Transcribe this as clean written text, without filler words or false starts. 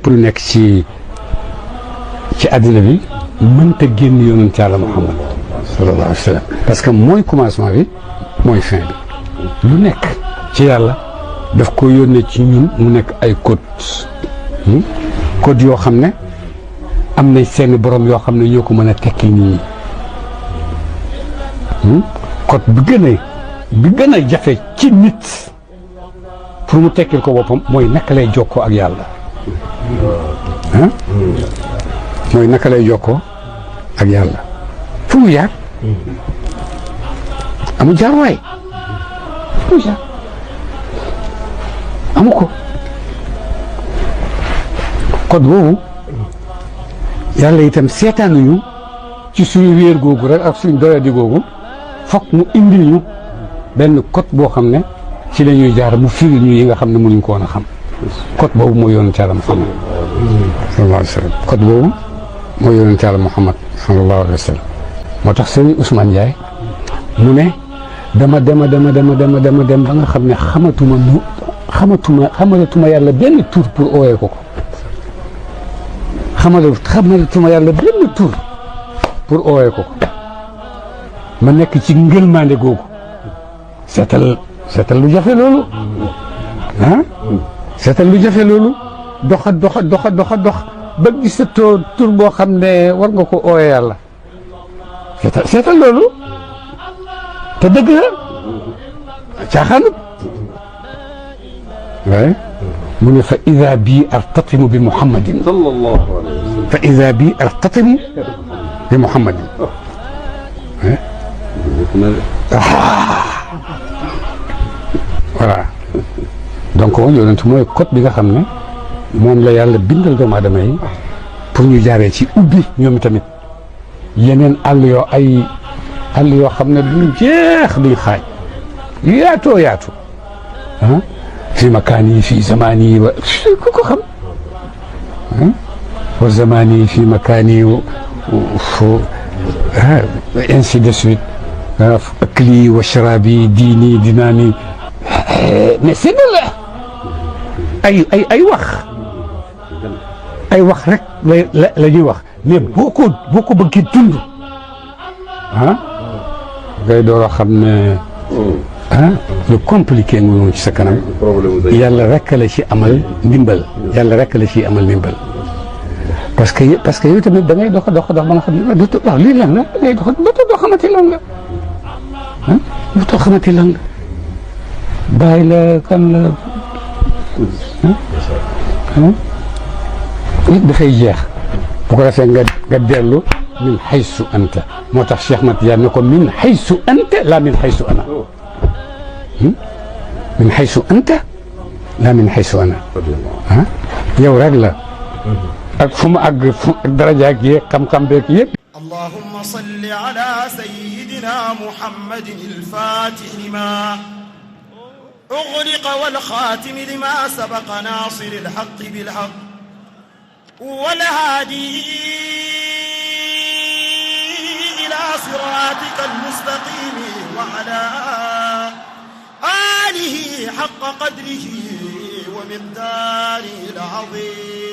lu nekk ci àddina bi mënta génn yonent Yàlla Muhammad sallallahu alayhi wa sallam parce que mooy commencement bi mooy fin bi lu nekk ci yàlla daf ko yónnee ci ñun mu nekk ay code yoo xam ne am na seeni borom yoo xam ne ñoo ko mën a tekki nit ñi code bi gën a jafe ci nit pour mu tekkil ko boppam mooy naka lay jokkoo ak yàlla mooy naka lay jokkoo ak yàlla fu mu jaar amu jaar waay fu mu jaar amu ko code boobu yàlla itam seetaanuñu ci suñu wéer googu rek ak suñu doyadi googu fokk mu indil ñu benn code boo xam ne ci la ñuy jaar mu firi ñu yi nga xam ne mënuñ ko woon a xam code boobu mooy yonent Yàlla Muhammad sallallahu alayhi wa sallam code boobu mooy yonent Yàlla Muhammad sallallahu alayhi wa sallam moo tax sëñ Ousmane Ndiaye mu ne dama dem ba nga xam ne xamatuma yàlla benn tur pour ooyee ko xamatuma yàlla benn tur pour ooyee ko ma nekk ci ngëlmaande googu seetal lu jafe loolu seetal lu jafe loolu dox ba gisatoo tur boo xam ne war nga ko ooyee yàlla seetal loolu te dëgg la caaxaanut waaye mu ne fa ida bi artatimu bi muhammadin sallallahu alayhi fa ida bi artatimu bi muhammadin voilà donc yonent mooy code bi nga xam ne moom la yàlla bindal doomu aadama yi pour ñu jaaree ci ubbi ñoom tamit yeneen àll yoo xam ne duñ jeex duñ xaaj yaatu fi makaani fi zamaani wa ku ko xam wa zamaani fi makaani fo ainsi de suite akli wa sharabi diini dinaani mais c'est de la ay wax rek la ñuy wax mais boo ko bëggee dund ngay door a xam ne lu compliqué nga noonu ci sa kanam yàlla rek la ci amal ndimbal parce que yow tamit da ngay dox ba nga xam ne waaw lii lan la da ngay dox doo xamante lan la doo xamante lan la bàyyi la kan la nit dafay jeex bu ko defee nga dellu min xaysu anta moo tax Cheikh Mat Diagne ne ko min xaysu anta la min xaysu ana min xaysu anta la min xaysu ana yow rek la ak fu mu àgg ak daraja ak yeeg xam-xam beeg yëpp. allahumma salli ala sayyidina muhammadin al-fatih lima ughliqa wal khatim lima sabaqa nasir al-haqq bil haqq wal hadi ila siratika al-mustaqim wa ala alihi haqqa qadrihi wa miqdarihi al-azim